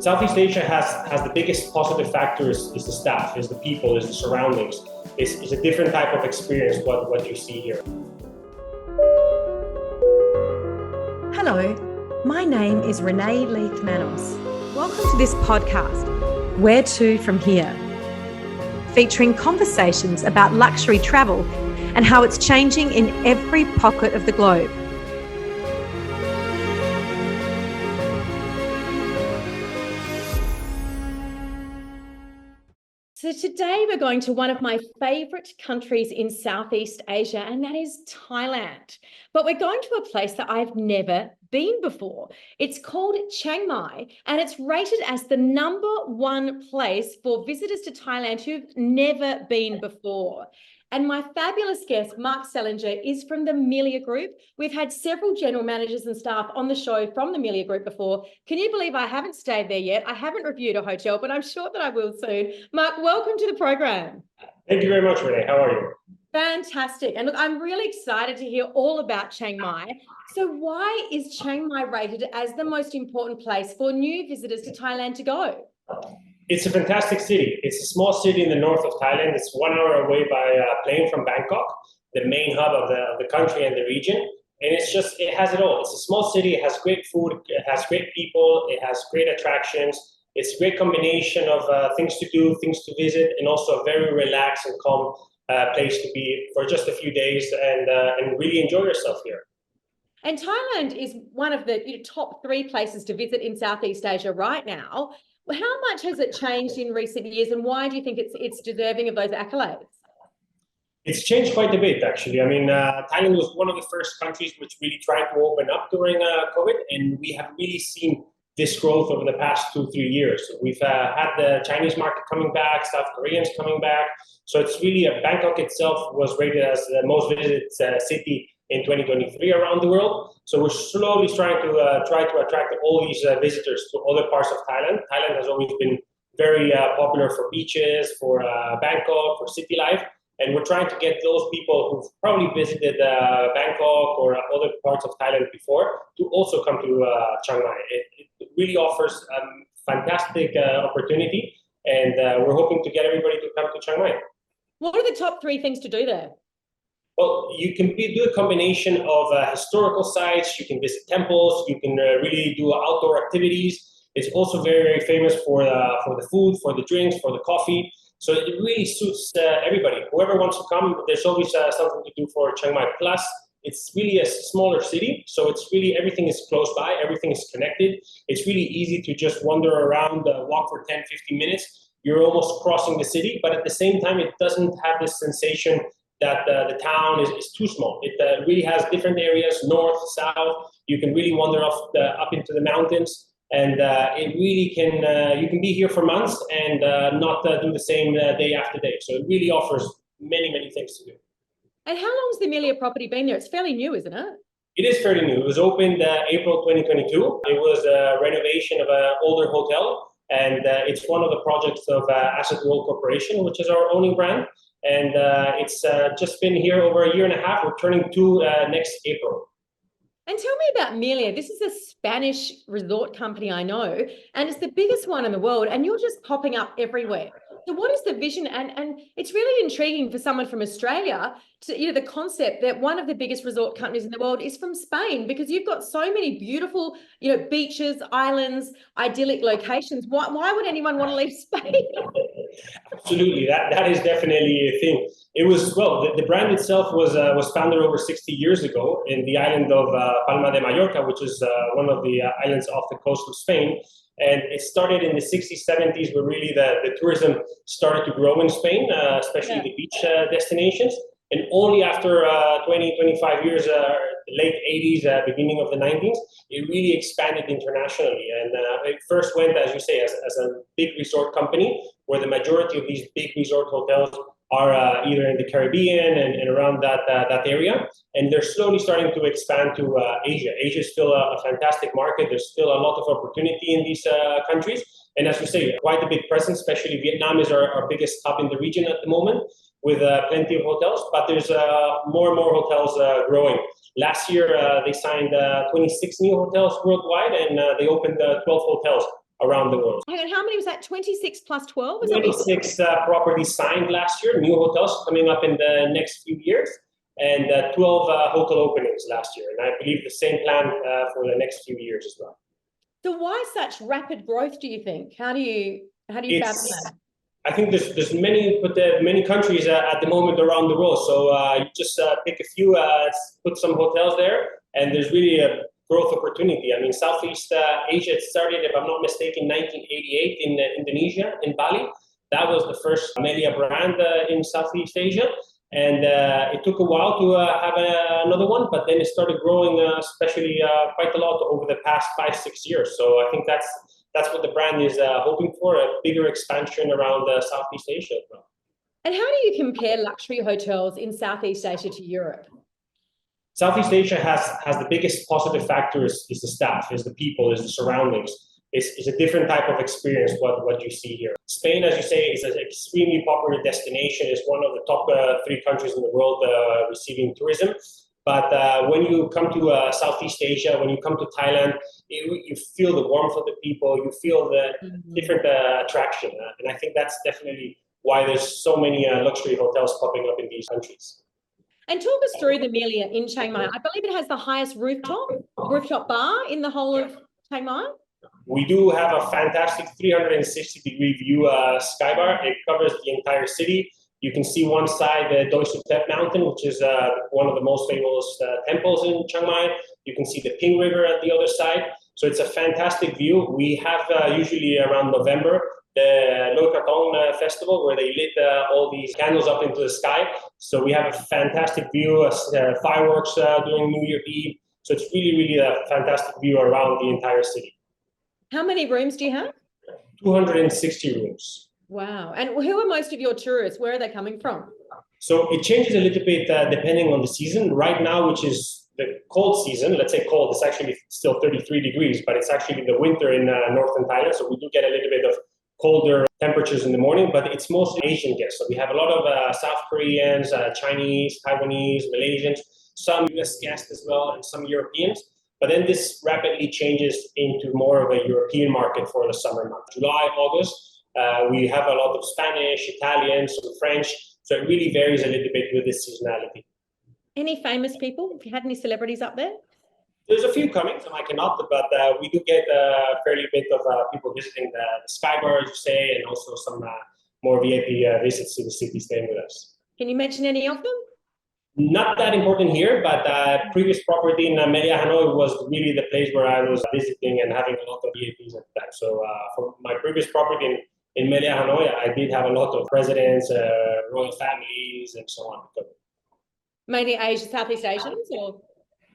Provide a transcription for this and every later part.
Southeast Asia has the biggest positive factors is the staff, is the people, is the surroundings. It's a different type of experience what you see here. Hello, my name is Renae Leith-Manos. Welcome to this podcast, Where to From Here, featuring conversations about luxury travel and how it's changing in every pocket of the globe. So today we're going to one of my favourite countries in Southeast Asia, and that is Thailand. But we're going to a place that I've never been before. It's called Chiang Mai, and it's rated as the #1 place for visitors to Thailand who've never been before. And my fabulous guest, Marc Selinger, is from the Melia Group. We've had several general managers and staff on the show from the Melia Group before. Can you believe I haven't stayed there yet? I haven't reviewed a hotel, but I'm sure that I will soon. Marc, welcome to the program. Thank you very much, Renae. How are you? Fantastic. And look, I'm really excited to hear all about Chiang Mai. So why is Chiang Mai rated as the most important place for new visitors to Thailand to go? It's a fantastic city. It's a small city in the north of Thailand. It's 1 hour away by plane from Bangkok, the main hub of the country and the region. And it has it all. It's a small city. It has great food. It has great people. It has great attractions. It's a great combination of things to do, things to visit, and also a very relaxed and calm place to be for just a few days and really enjoy yourself here. And Thailand is one of the top 3 places to visit in Southeast Asia right now. How much has it changed in recent years, and why do you think it's deserving of those accolades? It's changed quite a bit, actually. I mean, Thailand was one of the first countries which really tried to open up during COVID, and we have really seen this growth over the past 2-3 years. We've had the Chinese market coming back, South Koreans coming back. So it's really, Bangkok itself was rated as the most visited city in 2023 around the world. So we're slowly trying to attract all these visitors to other parts of Thailand. Thailand has always been very popular for beaches, for Bangkok, for city life. And we're trying to get those people who've probably visited Bangkok or other parts of Thailand before to also come to Chiang Mai. It really offers a fantastic opportunity, and we're hoping to get everybody to come to Chiang Mai. What are the top 3 things to do there? Well, you can do a combination of historical sites, you can visit temples, you can really do outdoor activities. It's also very, very famous for the food, for the drinks, for the coffee. So it really suits everybody. Whoever wants to come, there's always something to do for Chiang Mai. Plus, it's really a smaller city, so it's really everything is close by, everything is connected. It's really easy to just wander around, walk for 10, 15 minutes. You're almost crossing the city, but at the same time, it doesn't have this sensation that the town is too small. It really has different areas, north, south. You can really wander up into the mountains, and it really you can be here for months and not do the same day after day. So it really offers many, many things to do. And how long has the Melia property been there? It's fairly new, isn't it? It is fairly new. It was opened April 2022. It was a renovation of an older hotel, and it's one of the projects of Asset World Corporation, which is our owning brand. And it's just been here over 1.5 years. We're turning 2 next April. And tell me about Melia. This is a Spanish resort company, I know, and it's the biggest one in the world, and you're just popping up everywhere. So what is the vision? And it's really intriguing for someone from Australia to, the concept that one of the biggest resort companies in the world is from Spain, because you've got so many beautiful, beaches, islands, idyllic locations. Why would anyone want to leave Spain? Absolutely, that is definitely a thing. It was, the brand itself was founded over 60 years ago in the island of Palma de Mallorca, which is one of the islands off the coast of Spain. And it started in the 60s, 70s, where really the tourism started to grow in Spain, especially the beach destinations. And only after 20, 25 years, late 80s, beginning of the 90s, it really expanded internationally. And it first went, as you say, as a big resort company, where the majority of these big resort hotels are either in the Caribbean and around that area. And they're slowly starting to expand to Asia. Asia is still a fantastic market. There's still a lot of opportunity in these countries. And as you say, quite a big presence, especially Vietnam is our biggest hub in the region at the moment, with plenty of hotels, but there's more and more hotels growing. Last year, they signed 26 new hotels worldwide, and they opened 12 hotels around the world. Hang on, how many was that? 26 plus 12? Is that 26 properties signed last year, new hotels coming up in the next few years, and 12 hotel openings last year. And I believe the same plan for the next few years as well. So why such rapid growth, do you think? How do you fathom that? I think there's many countries at the moment around the world. So you just pick a few, put some hotels there, and there's really a growth opportunity. I mean, Southeast Asia, it started, if I'm not mistaken, 1988 in Indonesia, in Bali. That was the first Melia brand in Southeast Asia. And it took a while to have another one, but then it started growing, especially quite a lot over the past 5-6 years. So I think that's what the brand is hoping for, a bigger expansion around Southeast Asia as well. And how do you compare luxury hotels in Southeast Asia to Europe? Southeast Asia has the biggest positive factor is the staff, is the people, is the surroundings. It's a different type of experience what you see here. Spain, as you say, is an extremely popular destination. It's one of the top 3 countries in the world receiving tourism. But when you come to Southeast Asia, when you come to Thailand, you feel the warmth of the people, you feel the different attraction. And I think that's definitely why there's so many luxury hotels popping up in these countries. And talk us through the Melia in Chiang Mai. I believe it has the highest rooftop bar in the whole of Chiang Mai. We do have a fantastic 360-degree view sky bar. It covers the entire city. You can see one side, the Doi Suthep Mountain, which is one of the most famous temples in Chiang Mai. You can see the Ping River at the other side. So it's a fantastic view. We have usually around November, the Loi Krathong festival, where they lit all these candles up into the sky. So we have a fantastic view, fireworks during New Year Eve. So it's really, really a fantastic view around the entire city. How many rooms do you have? 260 rooms. Wow. And who are most of your tourists? Where are they coming from? So it changes a little bit depending on the season. Right now, which is the cold season, let's say cold, it's actually still 33 degrees, but it's actually the winter in northern Thailand. So we do get a little bit of colder temperatures in the morning, but it's mostly Asian guests. So we have a lot of South Koreans, Chinese, Taiwanese, Malaysians, some US guests as well, and some Europeans. But then this rapidly changes into more of a European market for the summer months. July, August, we have a lot of Spanish, Italian, some French. So it really varies a little bit with the seasonality. Any famous people? Have you had any celebrities up there? There's a few coming, some I cannot, but we do get a fairly bit of people visiting the sky bar, as you say, and also some more VIP visits to the city staying with us. Can you mention any of them? Not that important here, but previous property in Melia Hanoi was really the place where I was visiting and having a lot of VIPs at that. So for my previous property in Melia Hanoi, I did have a lot of presidents, royal families, and so on. Mainly Southeast Asians, or?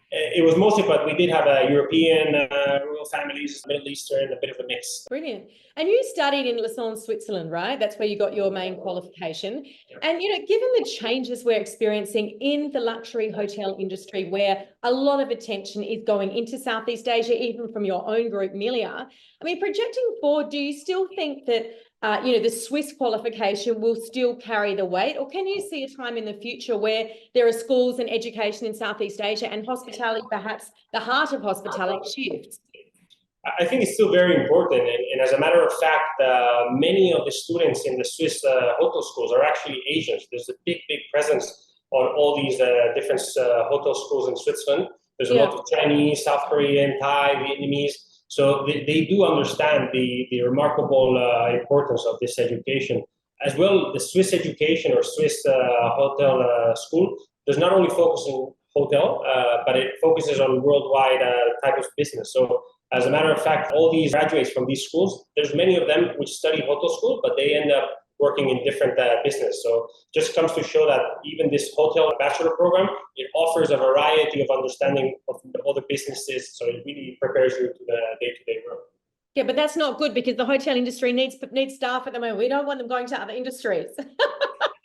It was mostly, but we did have European royal families, Middle Eastern, a bit of a mix. Brilliant. And you studied in Lausanne, Switzerland, right? That's where you got your main qualification. Yeah. And, given the changes we're experiencing in the luxury hotel industry, where a lot of attention is going into Southeast Asia, even from your own group, Melia, I mean, projecting forward, do you still think that the Swiss qualification will still carry the weight? Or can you see a time in the future where there are schools and education in Southeast Asia and hospitality, perhaps the heart of hospitality, shifts? I think it's still very important. And as a matter of fact, many of the students in the Swiss hotel schools are actually Asians. There's a big, big presence on all these different hotel schools in Switzerland. There's a lot of Chinese, South Korean, Thai, Vietnamese. So they do understand the remarkable importance of this education. As well, the Swiss education or Swiss hotel school does not only focus on hotel, but it focuses on worldwide type of business. So as a matter of fact, all these graduates from these schools, there's many of them which study hotel school, but they end up working in different business. So just comes to show that even this hotel bachelor program, it offers a variety of understanding of other businesses. So it really prepares you to the day-to-day work. Yeah, but that's not good because the hotel industry needs staff at the moment. We don't want them going to other industries.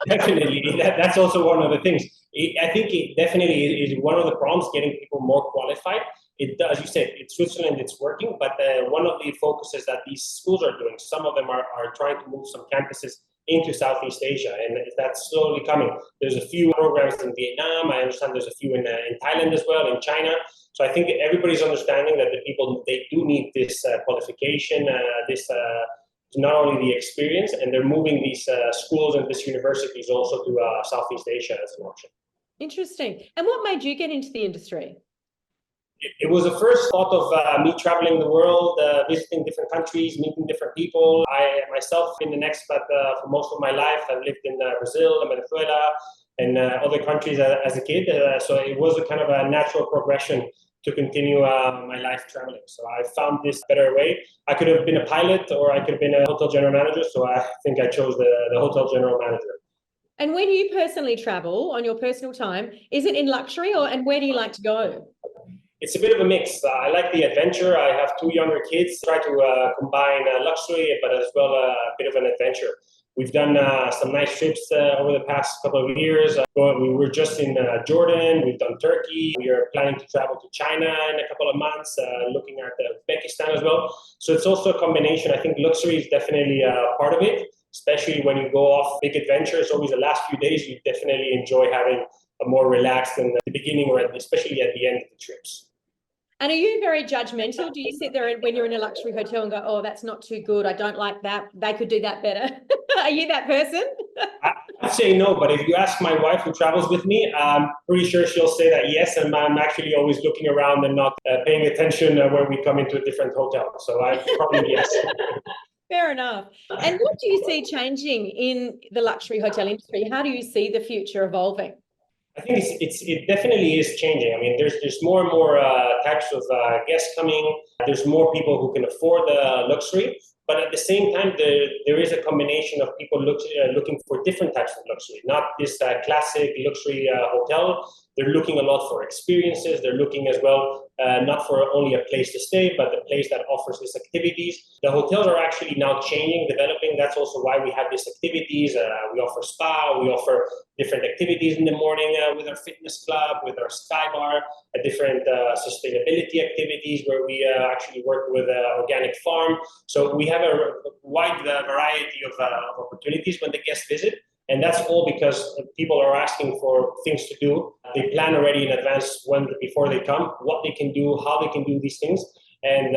Definitely. That's also one of the things. I think it definitely is one of the problems, getting people more qualified. As you said, in Switzerland, it's working, but one of the focuses that these schools are doing, some of them are trying to move some campuses into Southeast Asia, and that's slowly coming. There's a few programs in Vietnam. I understand there's a few in Thailand as well, in China. So I think everybody's understanding that the people, they do need this qualification, not only the experience, and they're moving these schools and these universities also to Southeast Asia as an option. Interesting. And what made you get into the industry? It was the first thought of me traveling the world, visiting different countries, meeting different people. I myself been an expat for most of my life. I've lived in Brazil and Venezuela and other countries as a kid. So it was a kind of a natural progression to continue my life traveling. So I found this better way. I could have been a pilot or I could have been a hotel general manager. So I think I chose the hotel general manager. And when you personally travel on your personal time, is it in luxury and where do you like to go? It's a bit of a mix. I like the adventure. I have 2 younger kids. Try to combine luxury, but as well a bit of an adventure. We've done some nice trips over the past couple of years. We were just in Jordan. We've done Turkey. We are planning to travel to China in a couple of months, looking at Uzbekistan as well. So it's also a combination. I think luxury is definitely part of it, especially when you go off big adventures. Always the last few days, you definitely enjoy having a more relaxed in the beginning or especially at the end of the trips. And are you very judgmental? Do you sit there when you're in a luxury hotel and go, oh, that's not too good, I don't like that, they could do that better? Are you that person? I'd say no, but if you ask my wife who travels with me, I'm pretty sure she'll say that yes, and I'm actually always looking around and not paying attention when we come into a different hotel. So I probably yes. Fair enough. And what do you see changing in the luxury hotel industry? How do you see the future evolving? I think it definitely is changing. I mean, there's more and more types of guests coming. There's more people who can afford the luxury, but at the same time, there is a combination of people looking for different types of luxury. Not this classic luxury hotel. They're looking a lot for experiences. They're looking as well not for only a place to stay, but a place that offers these activities. The hotels are actually now changing, developing. That's also why we have these activities. We offer spa. We offer different activities in the morning with our fitness club, with our sky bar, different sustainability activities where we actually work with an organic farm. So we have a wide variety of opportunities when the guests visit. And that's all because people are asking for things to do. They plan already in advance before they come, what they can do, how they can do these things. And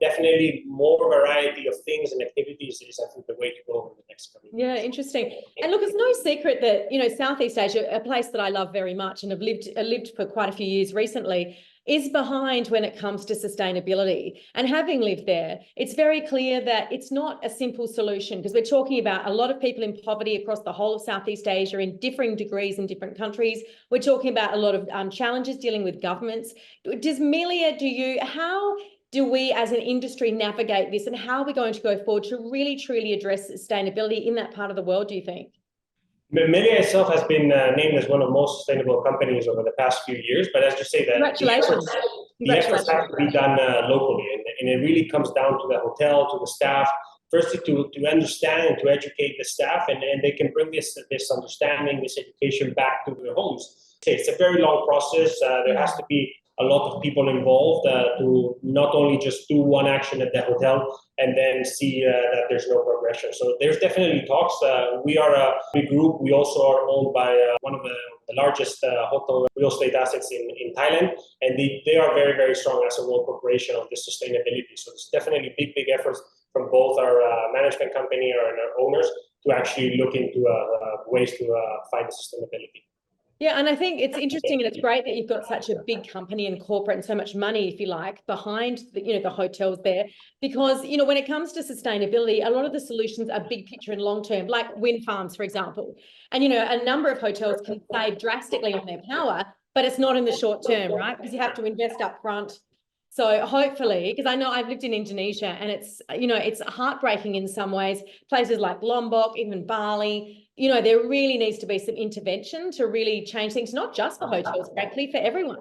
definitely more variety of things and activities is, I think, the way to go over the next couple of years. Yeah, interesting. And look, it's no secret that, Southeast Asia, a place that I love very much and have lived for quite a few years recently, is behind when it comes to sustainability. And having lived there, it's very clear that it's not a simple solution because we're talking about a lot of people in poverty across the whole of Southeast Asia in differing degrees in different countries. We're talking about a lot of challenges dealing with governments. How do we as an industry navigate this and how are we going to go forward to really truly address sustainability in that part of the world, do you think? Melia itself has been named as one of the most sustainable companies over the past few years, but as you say, that the efforts have to be done locally, and it really comes down to the hotel, to the staff. Firstly, to understand and to educate the staff, and they can bring this understanding, this education back to their homes. It's a very long process. There has to be a lot of people involved to not only just do one action at the hotel and then see that there's no progression. So there's definitely talks. We are a big group. We also are owned by one of the largest hotel real estate assets in Thailand, and they are very, very strong as a world corporation on this sustainability. So it's definitely big efforts from both our management company and our owners to actually look into ways to find the sustainability. Yeah, and I think it's interesting and it's great that you've got such a big company and corporate and so much money, if you like, behind the hotels there, because when it comes to sustainability, a lot of the solutions are big picture and long term, like wind farms, for example. And a number of hotels can save drastically on their power, but it's not in the short term, right? Because you have to invest up front. So hopefully, because I know I've lived in Indonesia and it's heartbreaking in some ways, places like Lombok, even Bali, there really needs to be some intervention to really change things, not just for hotels, frankly, for everyone,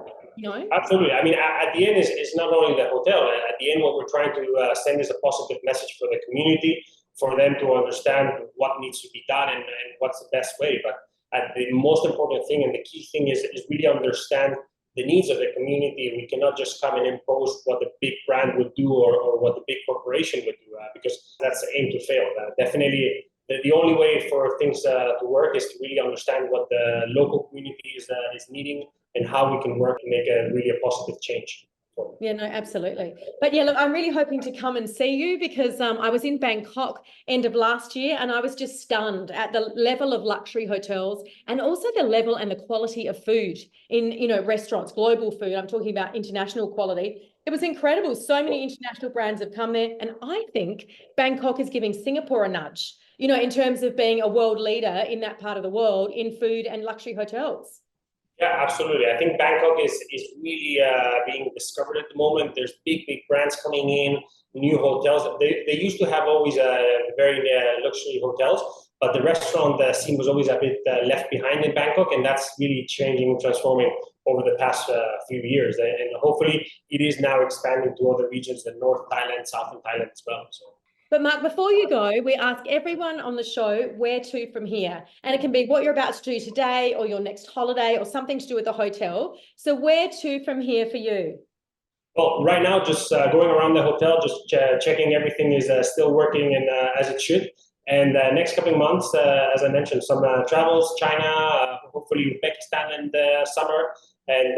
Absolutely. I mean, at the end, it's not only the hotel. At the end, what we're trying to send is a positive message for the community, for them to understand what needs to be done and what's the best way. But the most important thing and the key thing is really understand the needs of the community. We cannot just come and impose what the big brand would do or what the big corporation would do, because that's the aim to fail. Definitely, the only way for things to work is to really understand what the local community is needing and how we can work and make a really positive change. Yeah, no, absolutely. But yeah, look, I'm really hoping to come and see you because I was in Bangkok end of last year and I was just stunned at the level of luxury hotels and also the level and the quality of food in, restaurants, global food. I'm talking about international quality. It was incredible. So many international brands have come there. And I think Bangkok is giving Singapore a nudge, in terms of being a world leader in that part of the world in food and luxury hotels. Yeah, absolutely. I think Bangkok is really being discovered at the moment. There's big brands coming in, new hotels. They used to have always very luxury hotels, but the restaurant scene was always a bit left behind in Bangkok, and that's really changing and transforming over the past few years. And hopefully it is now expanding to other regions in North Thailand, Southern Thailand as well. So. But Marc, before you go, we ask everyone on the show where to from here. And it can be what you're about to do today or your next holiday or something to do with the hotel. So where to from here for you? Well, right now, just going around the hotel, just checking everything is still working and as it should. And next couple of months, as I mentioned, some travels, China, hopefully Uzbekistan in the summer. And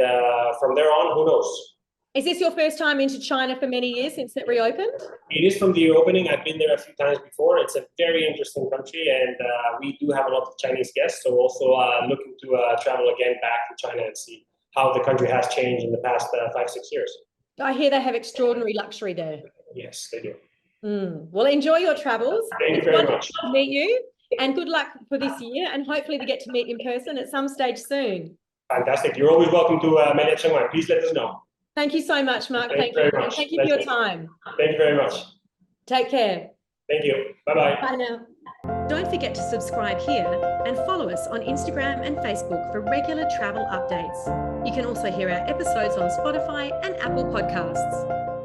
from there on, who knows? Is this your first time into China for many years since it reopened? It is from the opening. I've been there a few times before. It's a very interesting country, and we do have a lot of Chinese guests. So also looking to travel again back to China and see how the country has changed in the past 5-6 years. I hear they have extraordinary luxury there. Yes, they do. Well, enjoy your travels. Thank you very much. To meet you, and good luck for this year. And hopefully we get to meet in person at some stage soon. Fantastic. You're always welcome to Melia Chiang Mai. Please let us know. Thank you so much, Marc. Thank you very much. Thank you for your time. Thank you very much. Take care. Thank you. Bye-bye. Bye now. Don't forget to subscribe here and follow us on Instagram and Facebook for regular travel updates. You can also hear our episodes on Spotify and Apple Podcasts.